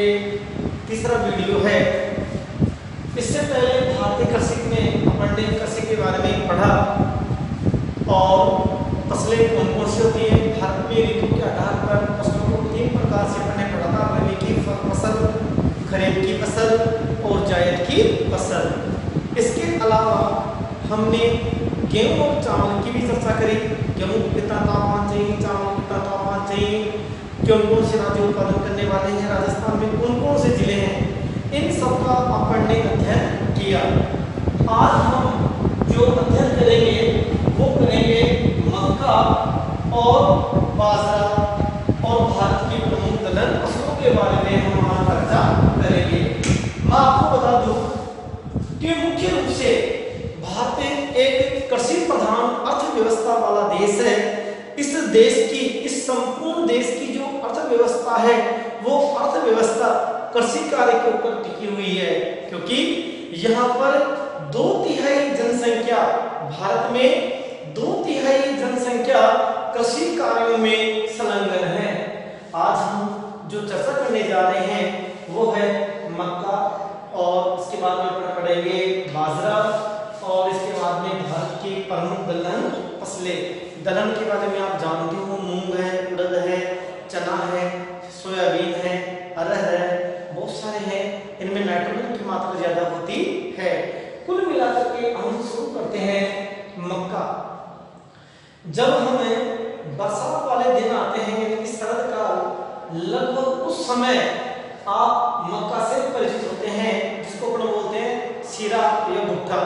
ये तीसरा वीडियो है। इससे पहले भारतीय कृषि में अपन ने कृषि के बारे में पढ़ा और फसलें कौन कौन सी होती हैं। भारत में ऋतु के आधार पर फसलों को 3 प्रकार से अपन ने पढ़ा था। रबी की फसल, खरीफ की फसल और जायद की फसल। इसके अलावा हमने गेहूं और चावल की भी चर्चा करी। गेहूं को कितना तापमान चाहिए, चावल को कितना तापमान चाहिए, कौन कौन से राज्य उत्पादन करने वाले हैं, राजस्थान में कौन कौन से जिले हैं, इन सब का अपन ने अध्ययन किया। आज हम जो अध्ययन करेंगे वो करेंगे मक्का और बाजरा और भारत की प्रमुख दलहन फसलों के बारे में हम आज चर्चा करेंगे। मैं आपको बता दूं कि मुख्य रूप से भारत एक कृषि प्रधान अर्थव्यवस्था वाला देश है। इस देश की, इस संपूर्ण देश की जो अर्थव्यवस्था है वो अर्थव्यवस्था कृषि कार्य के ऊपर टिकी हुई है, क्योंकि यहाँ पर 2/3 जनसंख्या, भारत में 2/3 जनसंख्या कृषि कार्यों में संलग्न है। आज हम जो चर्चा करने जा रहे हैं वो है मक्का और इसके बाद में पढ़ेंगे बाजरा और इसके बाद में भारत की प्रमुख दलहन फसलें। दलहन के बारे में आप जानते हो, मूंग है, उड़द है, चना है, सोयाबीन है, अरहर है, बहुत सारे हैं। इनमें नाइट्रोजन की मात्रा ज्यादा होती है। कुल मिलाकर के हम शुरू करते हैं मक्का। जब हमें बरसात वाले दिन आते हैं यानी शरद काल, लगभग उस समय आप मक्का से परिचित होते हैं, जिसको अपन बोलते हैं शीरा या भुट्टा,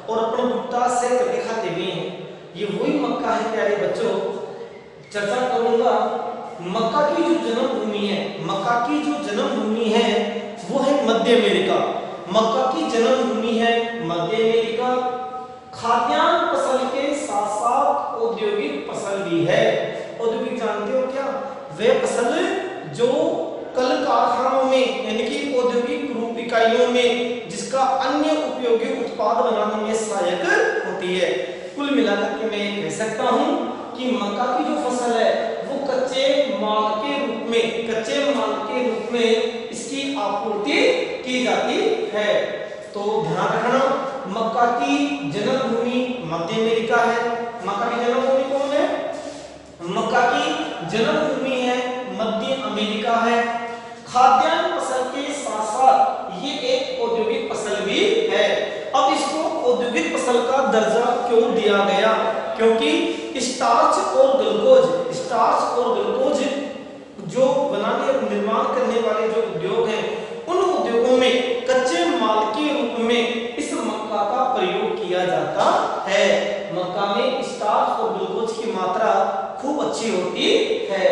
और अपन भुट्टा से करके खाते भी हैं। ये वही मक्का है प्यारे बच्चों। चर्चा करूंगा मक्का की जो जन्मभूमि है, मक्का की जो जन्मभूमि है वो है मध्य अमेरिका। मक्का की जन्मभूमि है मध्य अमेरिका। खाद्यान्न फसल के साथ साथ औद्योगिक फसल भी है। औद्योगिक जानते हो क्या? वे फसल जो कल कारखानों में यानी कि औद्योगिक रूप इकाइयों में जिसका अन्य उपयोगी उत्पाद बनाने में सहायक होती है। कुल मिलाकर के मैं कह सकता हूं कि मक्का की जो फसल है वो कच्चे माल के रूप में इसकी आपूर्ति की जाती है। तो ध्यान रखना, मक्का की जन्मभूमि मध्य अमेरिका है। मक्का की जन्मभूमि कौन है? मक्का की जन्मभूमि है मध्य अमेरिका है। खाद्यान्न फसल के साथ साथ ये एक औद्योगिक फसल भी है। अब इसको औद्योगिक फसल का दर्जा क्यों दिया गया? क्योंकि स्टार्च और ग्लूकोज जो बनाने निर्माण करने वाले जो उद्योग हैं, उन उद्योगों में कच्चे माल के रूप में इस मक्का का प्रयोग किया जाता है। मक्का में स्टार्च और ग्लूकोज की मात्रा खूब अच्छी होती है।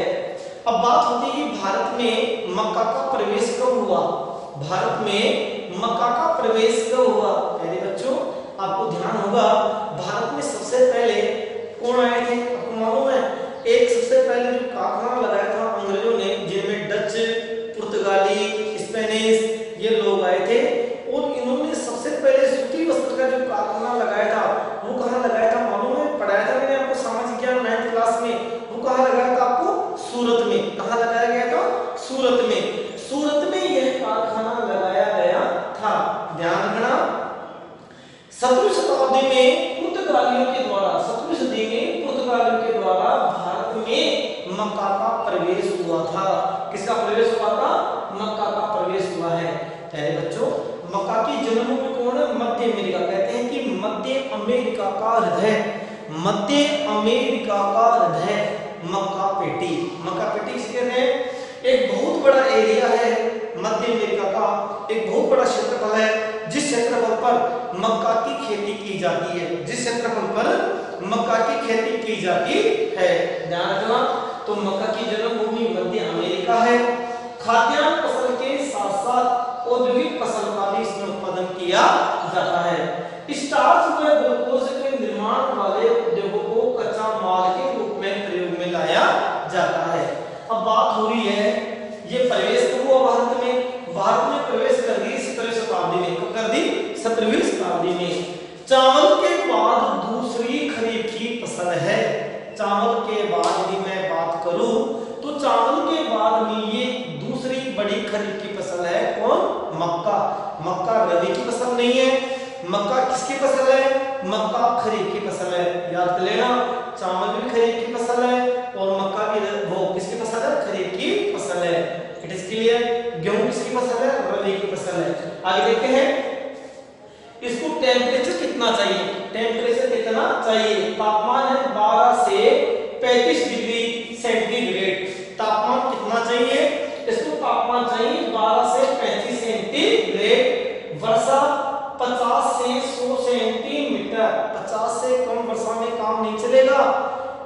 अब बात होती है कि भारत में मक्का का प्रवेश कब हुआ? भारत में मक्का का प्रवेश कब हुआ? पहले बच्चों आपको ध्यान होगा, भारत में सबसे पहले कौन आए थे? आपको मालूम है, एक सबसे पहले जो कारखाना लगाया था अंग्रेजों ने, जिनमें डच, पुर्तगाली, स्पेनिश ये लोग आए थे, और इन्होंने सबसे पहले सूती वस्त्र का जो कारखाना लगाया था वो कहाँ लगाया था मालूम है? पढ़ाया था मैंने आपको सामाजिक ज्ञान 9th क्लास में। वो कहाँ लगाया था आपको? सूरत में। कहाँ लगाया गया था? सूरत में। सूरत में यह कारखाना लगाया गया था। ध्यान रखना, 17वीं शताब्दी में पुर्तगालियों के द्वारा, 17वीं सदी में पुर्तगालियों के द्वारा भारत में मक्का का प्रवेश हुआ था। किसका प्रवेश हुआ था? मक्का का प्रवेश हुआ है। पहले बच्चों, मक्का की जन्मभूमि कौन है? मध्य अमेरिका। कहते हैं कि मध्य अमेरिका का हृदय, मध्य अमेरिका का हृदय मक्का पेटी। मक्का पेटी किसे कहते हैं? एक बहुत बड़ा एरिया है मध्य अमेरिका का, एक बहुत बड़ा क्षेत्रफल है जिस क्षेत्रफल पर मक्का की खेती की जाती है, जिस क्षेत्रफल पर मक्का की खेती की जाती है। ध्यान रखना, तो मक्का की जन्मभूमि मध्य अमेरिका है। खाद्यान्न फसल के साथ साथ औद्योगिक फसल का भी इसमें उत्पादन किया जाता है। स्टार्च व ग्लूकोज के निर्माण वाले उद्योगों को कच्चा माल के रूप में प्रयोग में लाया जाता है। अब बात हो रही है ये प्रवेश कब हुआ भारत में? भारत में प्रवेश कर दी 17वीं शताब्दी में। कब कर दी? 17वीं शताब्दी में। चावल के बाद दूसरी खरीफ की फसल है। चावल के बाद यदि मैं बात करूं तो चावल के बाद में ये दूसरी बड़ी खरीफ की फसल मक्का रबी की फसल नहीं है। मक्का किसकी फसल है? मक्का खरीफ की फसल है। याद कर लेना, चावल भी खरीफ की फसल है और मक्का भी वो किसकी फसल है? खरीफ की फसल है। It is clear. गेहूं किसकी फसल है? रबी की फसल है। आगे देखते हैं, इसको टेम्परेचर कितना चाहिए? टेम्परेचर कितना चाहिए? तापमान है 12 से 35 डिग्री सेंटीग्रेड। तापमान कितना चाहिए? इसको तापमान चाहिए 12 से 35 सेंटीग्रेड। वर्षा 50 से 100 सेंटीमीटर। 50 से कम वर्षा में काम नहीं चलेगा।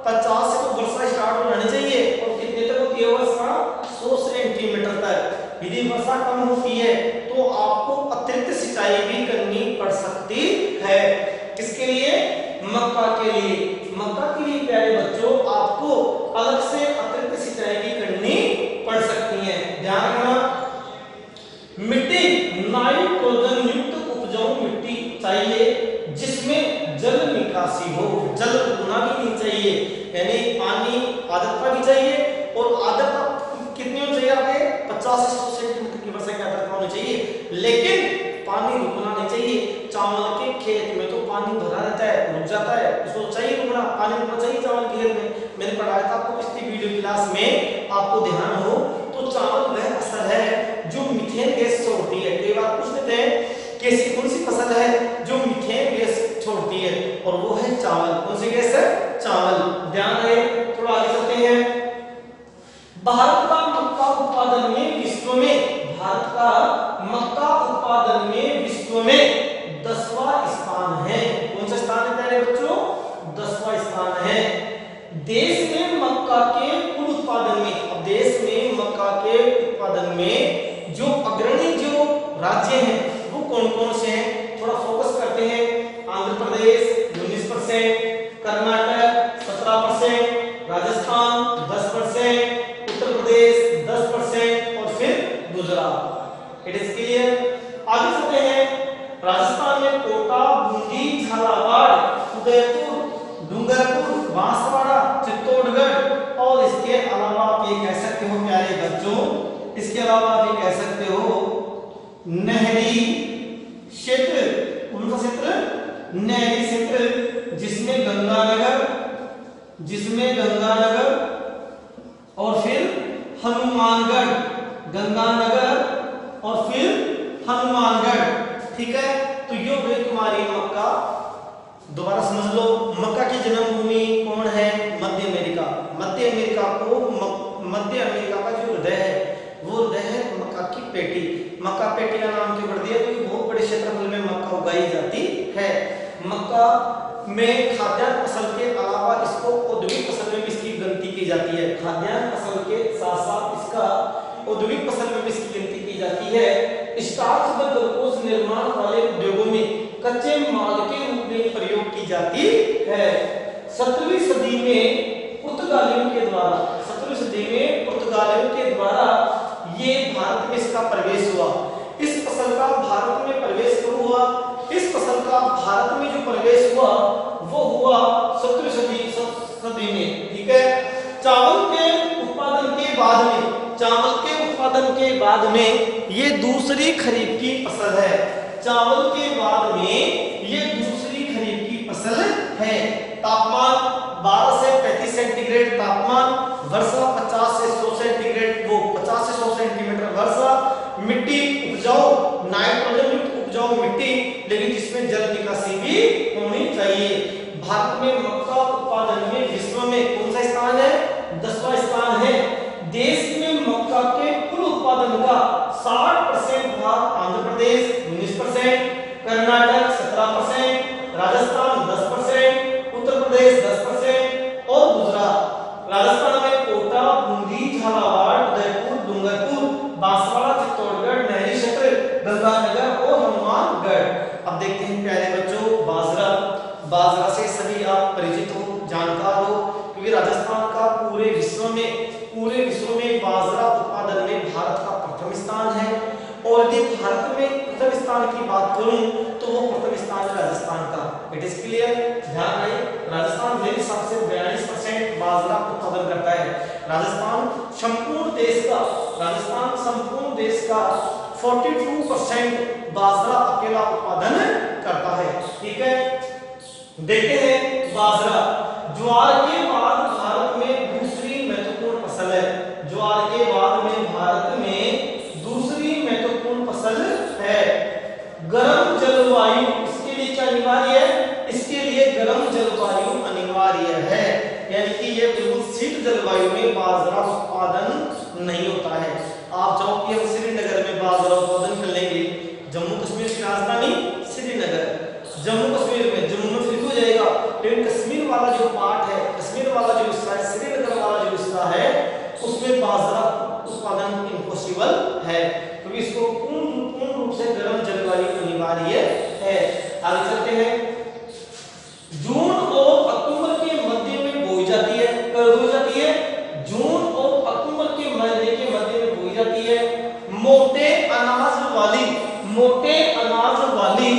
50 से तो वर्षा स्टार्ट हो जानी चाहिए और कितने तक होती है वर्षा? 100 सेंटीमीटर तक। यदि वर्षा कम होती है तो आपको अतिरिक्त सिंचाई भी करनी पड़ सकती है। किसके लिए? मक्का के लिए। मक्का के लिए प्यारे बच्चों आपको अलग से अतिरिक्त सिंचाई भी करनी पड़ सकती है। ध्यान रखना, मिट्टी नाइट्रोजन युक्त उपजाऊ मिट्टी चाहिए जिसमें जल निकासी हो। जल रुकना भी नहीं चाहिए, यानी पानी आर्द्रता भी चाहिए और आर्द्रता कितनी होनी चाहिए? आपके 50 से 100 सेंटीमीटर की वर्षा की आर्द्रता होनी चाहिए, लेकिन पानी रुकना नहीं चाहिए। चावल के खेत में तो पानी भरा रहता है, रुक जाता है, उसको चाहिए रुकना, पानी रुकना चाहिए चावल के खेत में। मैंने पढ़ाया था आपको पिछली वीडियो क्लास में, आपको ध्यान हो तो चावल वह फसल है जो मीथेन गैस छोड़ती है। कई बार पूछ लेते हैं कि ऐसी कौन सी फसल है जो मीथेन गैस छोड़ती है, और वो है चावल। कौन सी गैस है? चावल। ध्यान रहे। थोड़ा आगे चलते हैं। भारत का मक्का उत्पादन में विश्व में, भारत का मक्का उत्पादन में विश्व में 10वां स्थान है। कौन सा स्थान है प्यारे बच्चों? 10वां स्थान है। देश में मक्का के कुल उत्पादन में, अब देश में मक्का के उत्पादन में जो अग्रणी जो राज्य हैं वो कौन कौन से हैं? थोड़ा फोकस करते हैं। आंध्र प्रदेश 19%, कर्नाटक 17%, राजस्थान 10%, उत्तर प्रदेश 10% और फिर गुजरात। It is clear. आगे चलते हैं। राजस्थान में कोटा, बूंदी, झालावाड़, उदयपुर, डूंगरपुर, बांसवाड़ा, चित्तौड़गढ़ और इसके अलावा आप ये कह सकते हो प्यारे बच्चों, इसके अलावा आप ये कह सकते हो नहरी क्षेत्र। कौन सा क्षेत्र? नहरी क्षेत्र, जिसमें गंगानगर और फिर हनुमानगढ़, गंगानगर और फिर हनुमानगढ़। ठीक है, तो ये हुई तुम्हारी मक्का। दोबारा समझ लो, मक्का की जन्मभूमि कौन है? मध्य अमेरिका। मध्य अमेरिका को मध्य अमेरिका का जो हृदय है वो हृदय है मक्का की पेटी। मक्का पेटी का नाम क्यों पड़ दिया? क्योंकि बहुत बड़े क्षेत्रफल में मक्का उगाई जाती है। मक्का में खाद्यान्न फसल के अलावा इसको औद्योगिक फसल में भी इसकी गिनती की जाती है। खाद्यान्न फसल के साथ साथ इसका औद्योगिक फसल में भी इसकी गिनती की जाती है। स्टार्च व ग्लूकोज निर्माण वाले उद्योगों में कच्चे माल के रूप में प्रयोग की जाती है। 17वीं सदी में पुर्तगालियों के द्वारा, 17वीं सदी में पुर्तगालियों के द्वारा ये भारत में इसका प्रवेश हुआ। इस फसल का भारत में प्रवेश कब हुआ? इस फसल का भारत में जो प्रवेश हुआ वो हुआ 17वीं सदी में। ठीक है, चावल के उत्पादन के बाद में ये दूसरी खरीफ की फसल है। चावल के बाद में ये दूसरी खरीफ की फसल है। तापमान 12 से 35 सेंटीग्रेड तापमान, वर्षा 50 से 100 सेंटीग्रेड, वो 50 से 100 सेंटीमीटर वर्षा, मिट्टी उपजाऊ, नाइट्रोजन युक्त उपजाऊ मिट्टी, लेकिन जिसमें जल निकासी भी होनी चाहिए। भारत में मक्का उत्पादन में विश्व में कौन सा स्थान है? 10वां स्थान है। देश में मक्का के कुल उत्पादन का 60% भाग आंध्र प्रदेश 19%, कर्नाटक 17%, राजस्थान 10%, उत्तर प्रदेश 10% और गुजरात। राजस्थान में कोटा, बूंदी, झालावाड़, उदयपुर, डूंगरपुर, बांसवाड़ा, चित्तौड़गढ़, नहरी क्षेत्र, गंगानगर और हनुमानगढ़। अब देखते हैं प्यारे बच्चों बाजरा। बाजरा से सभी आप परिचित हो, जानकार हो, क्योंकि राजस्थान का पूरे विश्व में बाजरा उत्पादन में भारत का प्रथम स्थान है। और यदि भारत में प्रथम स्थान की बात करूं तो वो प्रथम स्थान है राजस्थान का। It is clear. ध्यान रहे, राजस्थान मेरे हिसाब से 42% बाजरा उत्पादन करता है। राजस्थान संपूर्ण देश का 42% बाजरा अकेला उत्पादन करता है। ठीक है, देखते हैं बाजरा ज्वार के बाद भारत में दूसरी महत्वपूर्ण फसल है। ज्वार के बाद में भारत में दूसरी महत्वपूर्ण फसल है। गर्म जलवायु इसके लिए क्या अनिवार्य है? इसके लिए गर्म जलवायु अनिवार्य है, यानी कि ये बिल्कुल शीत जलवायु में बाजरा उत्पादन नहीं होता है। आप चाहो कि हम श्रीनगर में बाजरा उत्पादन कर लेंगे, जम्मू कश्मीर की राजधानी श्रीनगर, जम्मू कश्मीर में जम्मू में फिर हो जाएगा, लेकिन कश्मीर वाला जो पार्ट है, कश्मीर वाला जो हिस्सा है, श्रीनगर वाला जो हिस्सा है, उसमें बाजरा उत्पादन इम्पॉसिबल है, क्योंकि इसको पूर्ण रूप से गर्म जलवायु अनिवार्य है। आगे चलते हैं। जून और अक्टूबर के मध्य में बोई जाती है। कब बोई जाती है? जून और अक्टूबर के महीने के मध्य में बोई जाती है। मोटे अनाज वाली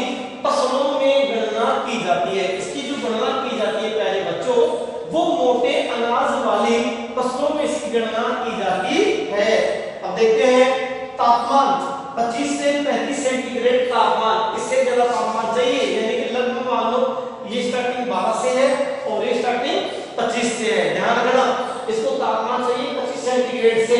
फसलों में गणना की जाती है। इसकी जो गणना की जाती है प्यारे बच्चों, वो मोटे अनाज वाली फसलों में इसकी गणना की जाती है। अब देखते हैं तापमान 25 से 35 सेंटीग्रेड तापमान, इससे ज्यादा तापमान चाहिए, यानी कि लगभग मान लो ये स्टार्टिंग 12 से है और ये स्टार्टिंग 25 से है। ध्यान रखना, इसको तापमान चाहिए 25 सेंटीग्रेड से।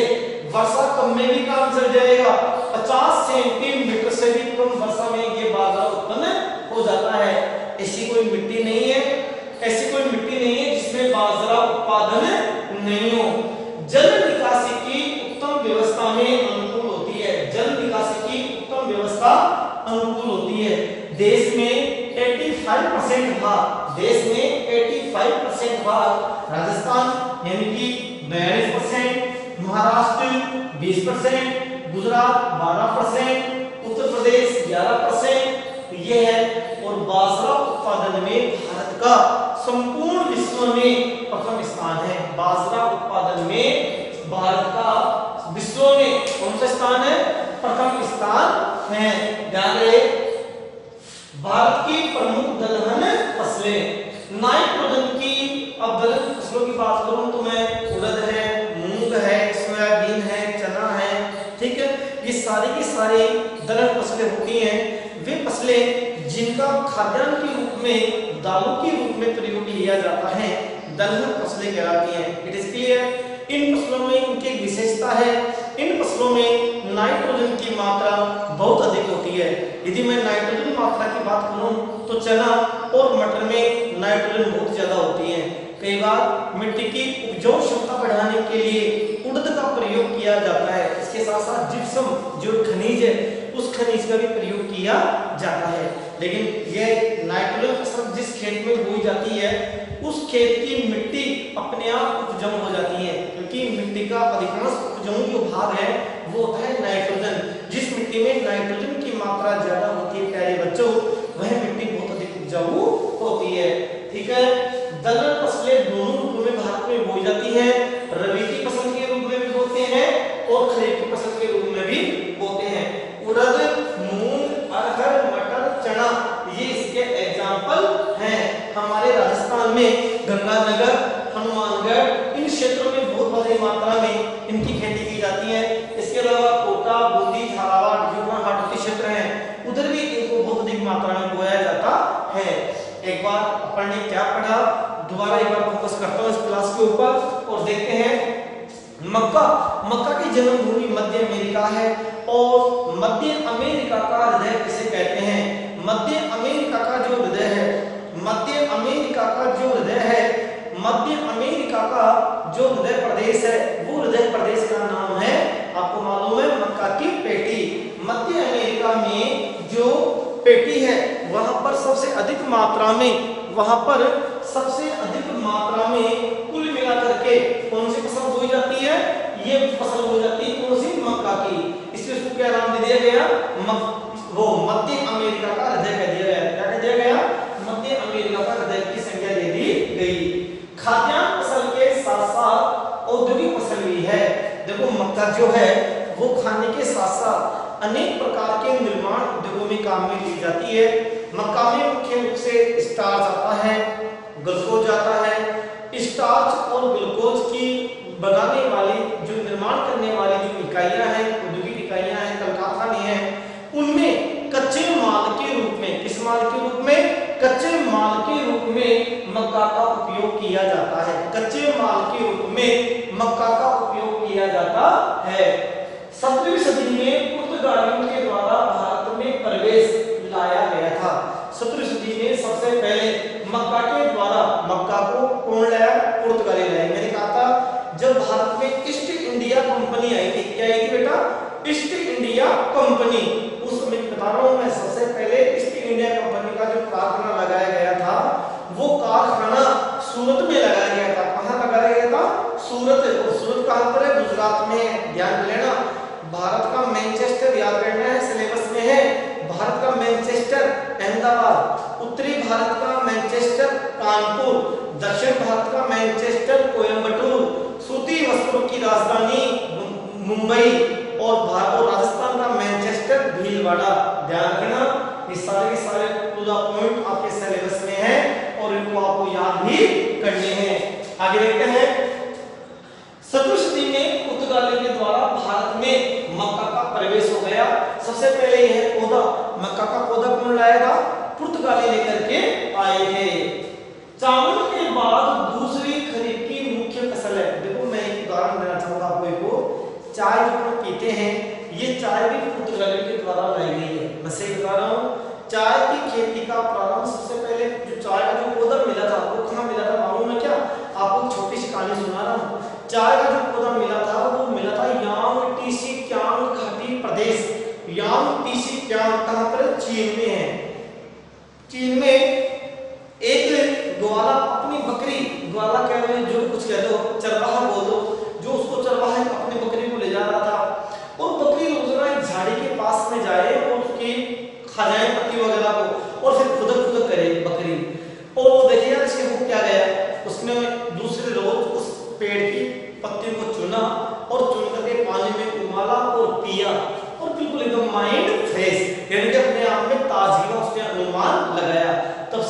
वर्षा कम में भी काम चल जाएगा, 50 सेंटीमीटर से भी कम वर्षा में ये बाजरा उत्पन्न हो जाता है। ऐसी कोई मिट्टी नहीं है, ऐसी कोई मिट्टी नहीं है जिसमें बाजरा उत्पादन नहीं हो। जल निकासी की उत्तम व्यवस्था में अनुकूल होती है। जल निकासी की उत्तम व्यवस्था अनुकूल होती है। देश में 85% भाग, देश में 85% भाग राजस्थान यानी कि 42%, महाराष्ट्र 20%, गुजरात 12%, उत्तर प्रदेश 11% ये है। और बाजरा उत्पादन में भारत का संपूर्ण विश्व में प्रथम स्थान है। बाजरा उत्पादन में भारत का विश्व में कौन सा स्थान है? प्रथम स्थान है। ध्यान रहे, भारत की प्रमुख दलहन फसलें, नाइट्रोजन की, अब दलहन फसलों की बात करूं तो मैं उड़द है, मूंग है, सोयाबीन है, चना है, ठीक है, ये सारी की सारी दलहन फसलें होती हैं। वे फसलें जिनका खाद्यान्न के रूप में, दालों के रूप में प्रयोग लिया जाता है, दलहन फसलें कहलाती हैं। It is clear. इन फसलों में उनकी एक विशेषता है, इन फसलों में नाइट्रोजन की मात्रा बहुत अधिक होती है। यदि मैं नाइट्रोजन मात्रा की बात करूं तो चना और मटर में नाइट्रोजन बहुत ज्यादा होती है। कई बार मिट्टी की उपजाऊ क्षमता बढ़ाने के लिए उड़द का प्रयोग किया जाता है। इसके साथ साथ जिप्सम जो खनिज है, उस खनिज का भी प्रयोग किया जाता है। लेकिन यह नाइट्रोजन फसल जिस खेत में बोई जाती है, उस खेत की मिट्टी अपने आप उपजाऊ हो जाती है, क्योंकि मिट्टी का अधिकांश उपजाऊ जो भाग है वो होता है नाइट्रोजन। जिस मिट्टी में नाइट्रोजन की मात्रा ज्यादा होती है प्यारे बच्चों, वह मिट्टी बहुत अधिक उपजाऊ होती है। ठीक है, दलहन फसलें दोनों ऋतु में भारत में बोई जाती हैं। रबी की फसल के रूप में भी बोते हैं और खरीफ की फसल के रूप में भी बोते हैं। उड़द, मूंग, अरहर, मटर, चना ये इसके एग्जाम्पल हैं। हमारे राजस्थान में गंगानगर, हनुमानगढ़ इन क्षेत्रों में बहुत बड़ी मात्रा में इनकी खेती की जाती है। इसके अलावा कोटा, बूंदी, झालावाड़ जो हाटोटी क्षेत्र हैं, उधर भी इनको बहुत अधिक मात्रा में बोया जाता है। एक बार अपन ने क्या पढ़ा, दोबारा एक बार फोकस करता हूँ इस क्लास के ऊपर और देखते हैं। मक्का की जन्मभूमि मध्य अमेरिका है और मध्य अमेरिका का हृदय किसे कहते हैं? मध्य अमेरिका का जो हृदय है, मध्य अमेरिका का जो हृदय है, मध्य अमेरिका का जो हृदय प्रदेश है, वो हृदय प्रदेश का नाम है, आपको मालूम है, मक्का की पेटी। मध्य अमेरिका में जो पेटी है वहां पर सबसे अधिक मात्रा में, वहां पर सबसे अधिक मात्रा में कुल मिलाकर के कौन सी फसल बोई जाती है? ये फसल बोई जाती है कौन सी? मक्का की। इसलिए उसको क्या नाम दे दिया गया? वो मध्य अमेरिका का हृदय कह दिया गया। क्या कह दिया गया? मध्य अमेरिका का हृदय की संज्ञा दे दी गई। खाद्यान्न फसल के साथ साथ औद्योगिक फसल भी है। देखो मक्का जो है वो खाने के साथ साथ अनेक प्रकार के निर्माण उद्योगों में काम में ली जाती है। मक्का में मुख्य रूप से स्टार्च आता है, ग्लूकोज आता है। स्टार्च और ग्लूकोज की बनाने वाली, जो निर्माण करने वाली जो इकाइयां हैं, औद्योगिक इकाइयां हैं, कल कारखाने हैं, जाता है। 17वीं सदी में पुर्तगालियों के द्वारा भारत में प्रवेश लाया गया था। 17वीं सदी में सबसे पहले मक्का के द्वारा, मक्का को कौन लाया? पुर्तगाली लाए। मैंने कहा था जब भारत में ईस्ट इंडिया कंपनी आई थी, क्या आई थी बेटा? East India company. उस समय बता रहा हूं मैं, सबसे पहले ईस्ट इंडिया कंपनी का जो कारखाना लगाया गया था वो कारखाना सूरत में लगाया गया था। कहां लगाया गया था? सूरत। और सूरत कहां पर है? गुजरात में है। ध्यान लेना, भारत का मैनचेस्टर याद करना है, सिलेबस में है। भारत का मैनचेस्टर अहमदाबाद, उत्तरी भारत का मैनचेस्टर कानपुर, दक्षिण भारत का मैनचेस्टर कोयम्बटूर, सूती वस्त्रों की राजधानी मुंबई और राजस्थान का मैनचेस्टर भीलवाड़ा। ध्यान रखना, ये सारे के सारे टू द पॉइंट आपके सिलेबस में है और इनको आपको याद भी करने हैं। आगे देखते हैं। 17वीं सदी में पुर्तगालियों के द्वारा भारत में मक्का का प्रवेश हो गया। सबसे पहले यह पौधा, मक्का का पौधा कौन लाया था? पुर्तगाली लेकर के आए थे। चावल के बाद दूसरी खरीफ की मुख्य फसल है। देखो मैं एक उदाहरण देना चाहूंगा आपको। चाय जो हम पीते हैं, ये चाय भी पुर्तगालियों के द्वारा लाई गई है। मैं सही बता रहा हूँ। चाय की खेती का प्रारंभ सबसे पहले जो चाय का जो पौधा मिला था वो कहाँ मिला था मालूम है क्या? आपको छोटी सी कहानी सुना रहा हूँ। चाय का जो पौधा मिला था वो मिला था यांग टीसी क्यांग घाटी प्रदेश। यांग टीसी क्यांग कहाँ पर? चीन में है। चीन में एक ग्वाला अपनी बकरी, ग्वाला कह रहे हैं जो कुछ कह दो, चरवाहा बोल दो, जो उसको चरवाहा अपनी बकरी को ले जा रहा था और बकरी रोजाना एक झाड़ी के पास में जाए और उसकी खा जाए पत्ती वगैरह को और फिर खुदक खुदक करे बकरी। और वो देखिए इसके वो क्या गया, उसने दूसरे रोज उस पेड़ की पत्तियों को चुना और चुन करके पानी में उबाला और पिया और बिल्कुल एकदम माइंड फ्रेश, यानी कि अपने आप में ताजगी का उसने अनुमान लगाया। तब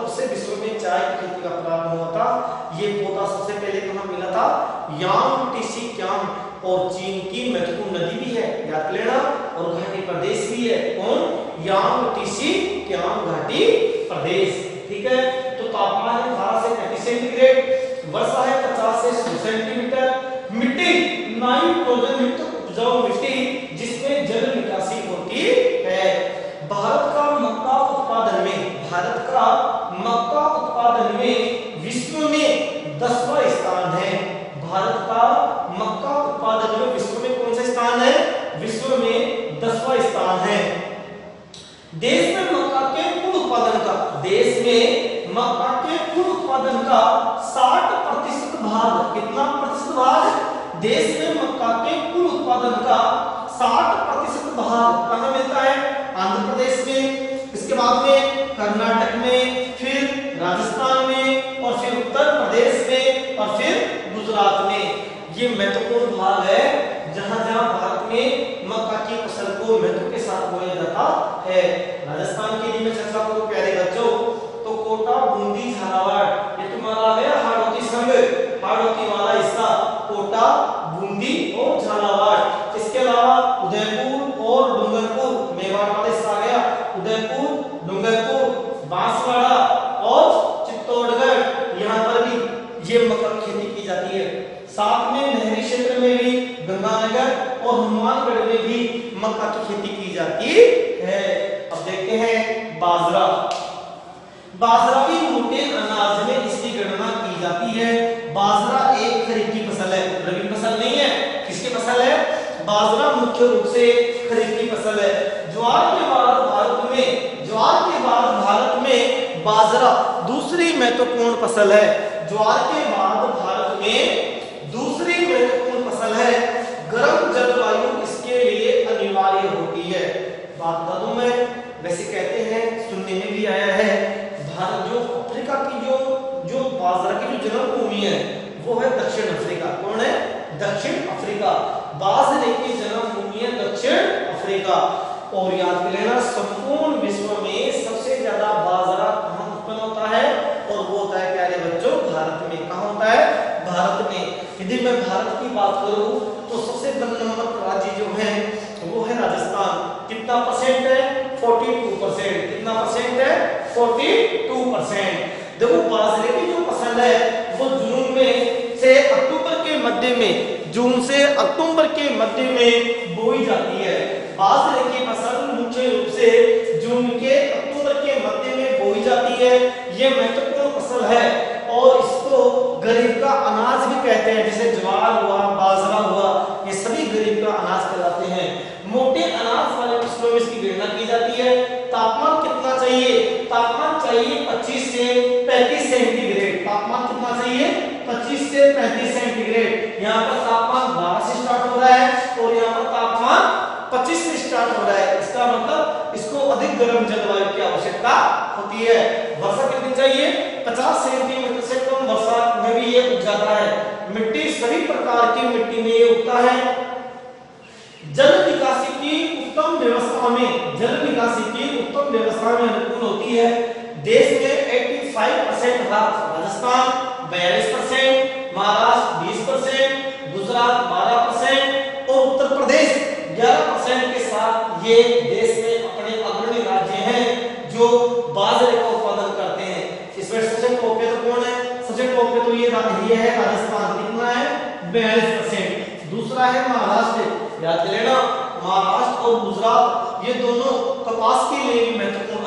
से विश्व में चाय की खेती का प्रारंभ हुआ था। ये पौधा सबसे पहले कहाँ मिला था? यांग टीसी क्यांग, और चीन की महत्वपूर्ण नदी भी है, याद लेना, और घाटी प्रदेश भी है। कौन? यांग टीसी क्यांग घाटी प्रदेश। ठीक है, तो तापमान है 12 से 35 सेंटीग्रेड, वर्षा है 50 से 100 सेंटीमीटर, मिट्टी नाइट्रोजन युक्त उपजाऊ मिट्टी जिसमें जल निकासी होती है। भारत का मक्का उत्पादन में विश्व में 10वां स्थान है। भारत का मक्का उत्पादन में विश्व में कौन सा स्थान है? विश्व में 10वां स्थान है। देश में मक्का के कुल उत्पादन का 60% भाग, कितना प्रतिशत भाग? देश में मक्का के कुल उत्पादन का 60% भाग कहां मिलता है? आंध्र प्रदेश में, इसके बाद में कर्नाटक में, फिर राजस्थान में, और फिर उत्तर प्रदेश में, और फिर गुजरात में। ये महत्वपूर्ण भाग है जहां जहां भारत में मक्का की फसल को महत्व के साथ बोया जाता है। राजस्थान के लिए मैं चर्चा करूं प्यारे बच्चों, तो कोटा, बूंदी, झालावाड़, ये तुम्हारा आ गया हाड़ौती संघ, हाड़ौती वाला हिस्सा कोटा, बूंदी और झालावाड़। इसके अलावा उदयपुर और डूंगरपुर, मेवाड़ वाला हिस्सा आ गया, उदयपुर, डूंगरपुर, बांसवाड़ा और चित्तौड़गढ़, यहाँ पर भी ये मक्का की खेती की जाती है। साथ में नहरी क्षेत्र में भी गंगानगर और हनुमानगढ़ में भी मक्का की खेती की जाती है। अब देखते हैं बाजरा। बाजरा भी मोटे अनाज में इसकी गणना की जाती है। बाजरा एक खरीफ की फसल है, रबी फसल नहीं है। किसकी फसल है? बाजरा मुख्य रूप से खरीफ की फसल है। ज्वार के बाद भारत में बाजरा दूसरी महत्वपूर्ण फसल है। ज्वार के बाद भारत में दूसरी महत्वपूर्ण फसल है। गर्म जलवायु इसके लिए अनिवार्य होती है। बात बता दूं मैं, वैसे कहते हैं, सुनने में भी आया है, भारत जो अफ्रीका की जो बाजरा की जो जन्मभूमि है वो है दक्षिण अफ्रीका। कौन है? दक्षिण अफ्रीका। बाजरे की जन्मभूमि है दक्षिण अफ्रीका। और याद कर लेना, संपूर्ण विश्व में सबसे ज्यादा बाजरा कहां उत्पन्न होता है? और वो होता है प्यारे बच्चों भारत में। कहां होता है? भारत में। यदि मैं भारत की बात करूं तो सबसे बड़ा नंबर पर राज्य जो है वो है राजस्थान। कितना परसेंट है? 42%। कितना परसेंट है? 42%। देखो बाजरे की जो फसल है वो जून में से अक्टूबर के मध्य में जून से अक्टूबर के मध्य में बोई जाती है। बाजरे की फसल मुख्य रूप से जून के अक्टूबर के मध्य में बोई जाती है। ये महत्वपूर्ण फसल है और इसको गरीब का अनाज भी कहते हैं, जैसे ज्वार हुआ, बाजरा हुआ, ये सभी गरीब का अनाज कहलाते हैं। मोटे अनाज वाले फसलों में इसकी गणना की जाती है। तापमान कितना चाहिए? तापमान चाहिए 25 से 35 सेंटीग्रेड। तापमान कितना चाहिए? 25 से 35 सेंटीग्रेड। यहाँ पर तापमान 12 से स्टार्ट हो रहा है और यहाँ पर तापमान 25 से स्टार्ट हो रहा है। इसका मतलब इसको अधिक गर्म जलवायु की आवश्यकता होती है। वर्षा कितनी चाहिए? 50 सेंटीमीटर से कम वर्षा में भी ये उग जाता है। मिट्टी सभी प्रकार की मिट्टी में ये उगता है। जल निकासी की उत्तम व्यवस्था में, जल निकासी की उत्तम व्यवस्था में अनुकूल होती है। देश में 85% भाग राजस्थान, 42%, महाराष्ट्र 20%, गुजरात 12% और उत्तर प्रदेश 11% के साथ ये देश में अपने अग्रणी राज्य हैं जो बाजरे का उत्पादन करते हैं। इसमें सबसे टॉप पे तो कौन है? सबसे टॉप पे तो ये है राजस्थान, कितना है? 42%। दूसरा है महाराष्ट्र। याद कर लेना, महाराष्ट्र और गुजरात ये दोनों कपास के लिए भी महत्वपूर्ण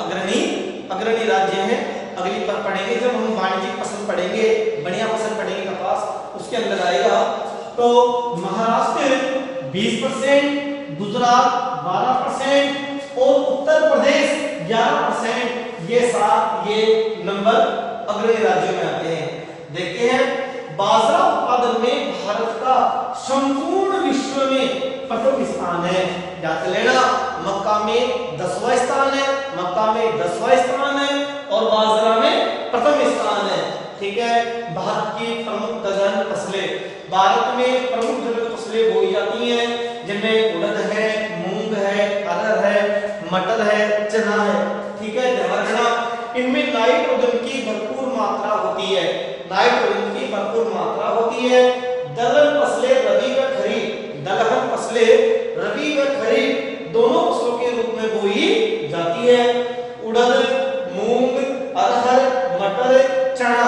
अग्रणी राज्य हैं। अगली पर पढ़ेंगे जब हम वाणिज्यिक फसल पढ़ेंगे, बढ़िया फसल पढ़ेंगे कपास, उसके अंदर आएगा। तो महाराष्ट्र 20%, गुजरात 12% और उत्तर प्रदेश 11%, ये नंबर अग्रणी राज्यों में आते हैं। देखते हैं बाजरा उत्पादन में भारत का संपूर्ण विश्व में प्रथम स्थान है। याद कर लेना, मक्का में 10वां स्थान है, मक्का में 10वां स्थान है और बाजरा में प्रथम स्थान है। ठीक है। भारत की प्रमुख दलहन फसलें, भारत में प्रमुख दलहन फसलें बोई जाती हैं, जिनमें उड़द है, मूंग है, अरहर है, मटर है, चना है। ठीक है। ध्यान रखना, इनमें नाइट्रोजन की भरपूर मात्रा होती है, नाइट्रोजन की भरपूर मात्रा होती है। दलहन फसलें रबी व खरीफ, दलहन फसलें रबी व खरीफ दोनों फसलों के रूप में बोई जाती है। उड़द, मूंग, अरहर, मटर, चना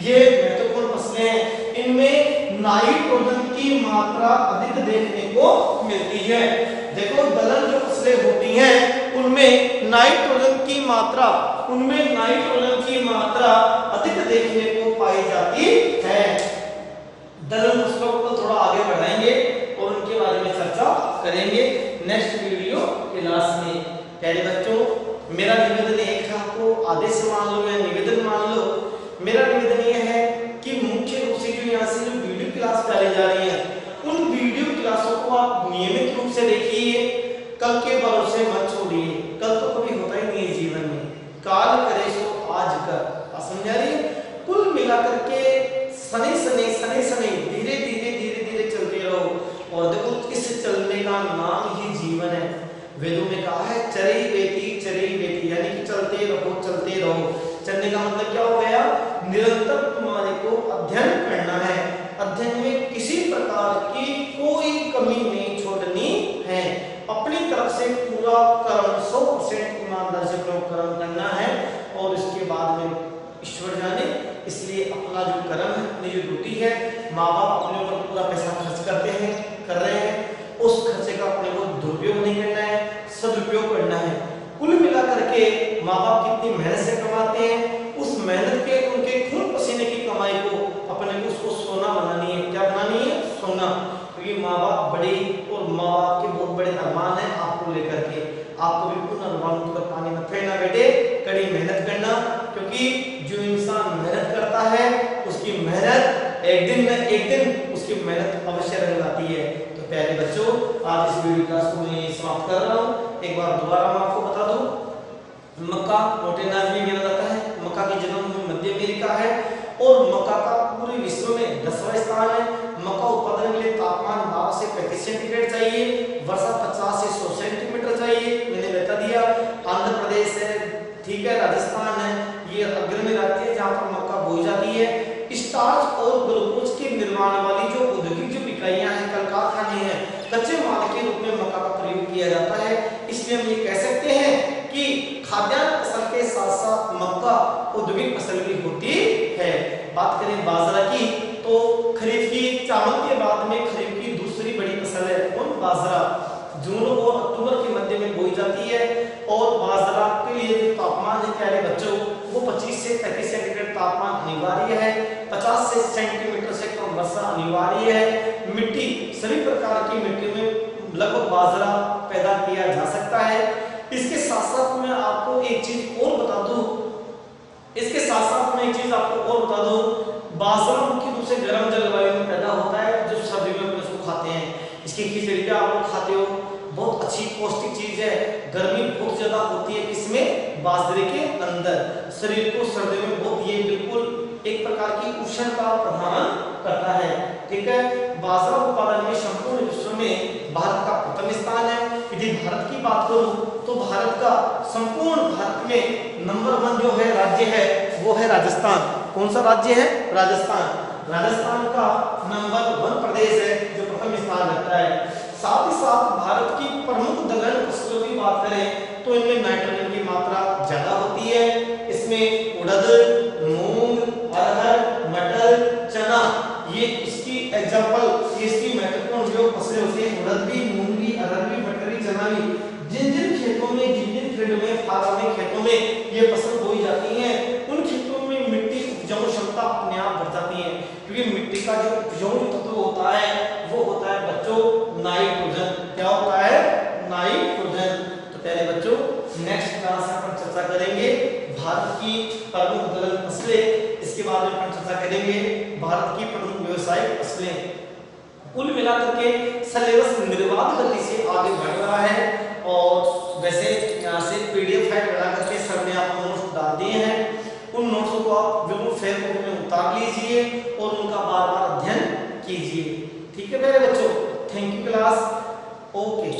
ये महत्वपूर्ण फसलें हैं। इनमें नाइट्रोजन की मात्रा अधिक देखने को मिलती है। देखो दलहन जो फसलें होती हैं उनमें नाइट्रोजन की मात्रा अधिक देखने को पाई जाती है। दलहन फसलों को थोड़ा आगे बढ़ाएंगे और उनके बारे में चर्चा करेंगे नेक्स्ट वीडियो क्लास में। प्यारे बच्चों, मेरा निवेदन एक है, आपको आदेश मान लो या निवेदन मान लो। मेरा निवेदन यह है कि मुख्य रूप से जो यहाँ से जो वीडियो क्लास डाली जा रही है उन वीडियो क्लासों को आप नियमित रूप से देखिए। कल के भरोसे मत छोड़िए, कल तो कभी होता ही नहीं है जीवन में। काल करे सो आज कर, समझा रही है? कुल मिलाकर के सने धीरे धीरे चलते रहो। और देखो इस चलने का नाम ही जीवन है। वेदों में कहा है चरई बेटी, यानी कि चलते रहो। चलने का मतलब क्या हो गया? निरंतर तुम्हारे को अध्ययन करना है। अध्ययन में किसी प्रकार की कोई कमी नहीं छोड़नी है। अपनी तरफ से पूरा कर्म 100% ईमानदारी से कर्म करना है और इसके बाद में ईश्वर जाने। इसलिए अपना जो कर्म है, अपनी जो ड्यूटी है, माँ बाप अपने ऊपर पूरा पैसा खर्च कर रहे हैं, उस खर्चे का अपने को दुरुपयोग नहीं करना है, सदुपयोग करना है। कुल मिलाकर के माँ बाप कितनी मेहनत से कमाते हैं, उस मेहनत के उनके खून पसीने की कमाई को अपने को उसको सोना बनानी है। क्या बनानी है? सोना। क्योंकि माँ बाप बड़े और माँ बाप के बहुत बड़े अरमान है आपको लेकर के। आपको भी उन अरमानों पर पानी मत फेरना बेटे, कड़ी मेहनत करना। क्योंकि जो इंसान मेहनत करता है उसकी मेहनत एक दिन न एक दिन उसकी मेहनत अवश्य रंग लाती है। तो प्यारे बच्चों, आज इस वीडियो क्लास को मैं समाप्त कर रहा हूँ। एक बार दोबारा मैं आपको बता दूं, मक्का मोटे अनाज में गिना जाता है। मक्का की जन्मभूमि मध्य अमेरिका है और मक्का का पूरे विश्व में 10वां स्थान है। मक्का उत्पादन के लिए तापमान 12 से 35 सेंटीग्रेड चाहिए, वर्षा 50 से 100 सेंटीमीटर चाहिए, मैंने बता दिया। आंध्र प्रदेश है, ठीक है, राजस्थान है, ये अग्रणी राज्य है जहाँ पर मक्का बोई जाती है। स्टार्च और ग्लूकोज के निर्माण वाली जो औद्योगिक जो इकाइयां हैं, कल कारखाने हैं, कच्चे माल के रूप में मक्का का प्रयोग किया जाता है। इसलिए हम ये कह सकते हैं कि खाद्यान्न फसल के साथ साथ मक्का औद्योगिक फसल भी होती है। बात करें बाजरा की तो खरीफ की चावल के बाद में बाजरा जून और अक्टूबर के मध्य में बोई जाती है और बाजरा के लिए जो तापमान है प्यारे बच्चों वो 25 से 35 सेंटीग्रेड तापमान अनिवार्य है, 50 से सेंटीमीटर से कम वर्षा अनिवार्य है। मिट्टी सभी प्रकार की मिट्टी में लगभग बाजरा पैदा किया जा सकता है। इसके साथ साथ मैं आपको एक चीज और बता दूं, बाजरा मुख्य रूप से गर्म जलवायु में पैदा होता है, जो सर्दियों में इसको खाते हैं। इसकी खिचड़ी भी आप लोग खाते हो, बहुत अच्छी पौष्टिक चीज है। गर्मी बहुत ज्यादा होती है इसमें बाजरे के अंदर, शरीर को सर्दियों में बहुत ये बिल्कुल एक प्रकार की उष्णता प्रदान करता है। ठीक है, बाजरा उत्पादन में संपूर्ण विश्व में भारत का प्रथम स्थान है। यदि भारत की बात करूं तो भारत का संपूर्ण भारत में नंबर 1 जो है राज्य है वो है राजस्थान। कौन सा राज्य है? राजस्थान। राजस्थान का नंबर 1 प्रदेश है जो प्रथम स्थान रखता है। साथ ही साथ भारत की प्रमुख दलहन फसलों की बात करें तो इनमें नाइट्रोजन की मात्रा ज्यादा होती है। इसमें उड़द, मूंग, अरहर, मटर, चना, ये इसकी एग्जांपल, इसकी महत्वपूर्ण जो फसलें होती है, उड़द भी, मूंग भी, अरहर भी, मटर भी, चना भी, जिन जिन खेतों में, जिन जिन फील्ड में, फार्म में, खेतों में ये फसल बोई जाती है, उन खेतों में मिट्टी उपजाऊ क्षमता अपने आप बढ़ जाती है, क्योंकि मिट्टी का जो उपजाऊ तत्व होता है वो होता है बच्चों नाइट्रोजन। क्या होता है? नाइट्रोजन। तो पहले बच्चों नेक्स्ट क्लास में अपन चर्चा करेंगे भारत की प्रमुख दलहन फसलें, इसके बाद में अपन चर्चा करेंगे भारत की प्रमुख व्यावसायिक फसलें। कुल मिलाकर के सिलेबस निर्बाध गति से आगे बढ़ रहा है और वैसे यहाँ से पीडीएफ फाइल बना करके सर ने आपको नोट्स डाल दिए हैं। उन नोट्स को आप बिल्कुल फेयर कॉपी में उतार लीजिए और उनका बार बार अध्ययन कीजिए। ठीक है मेरे बच्चों, थैंक यू क्लास। ओके।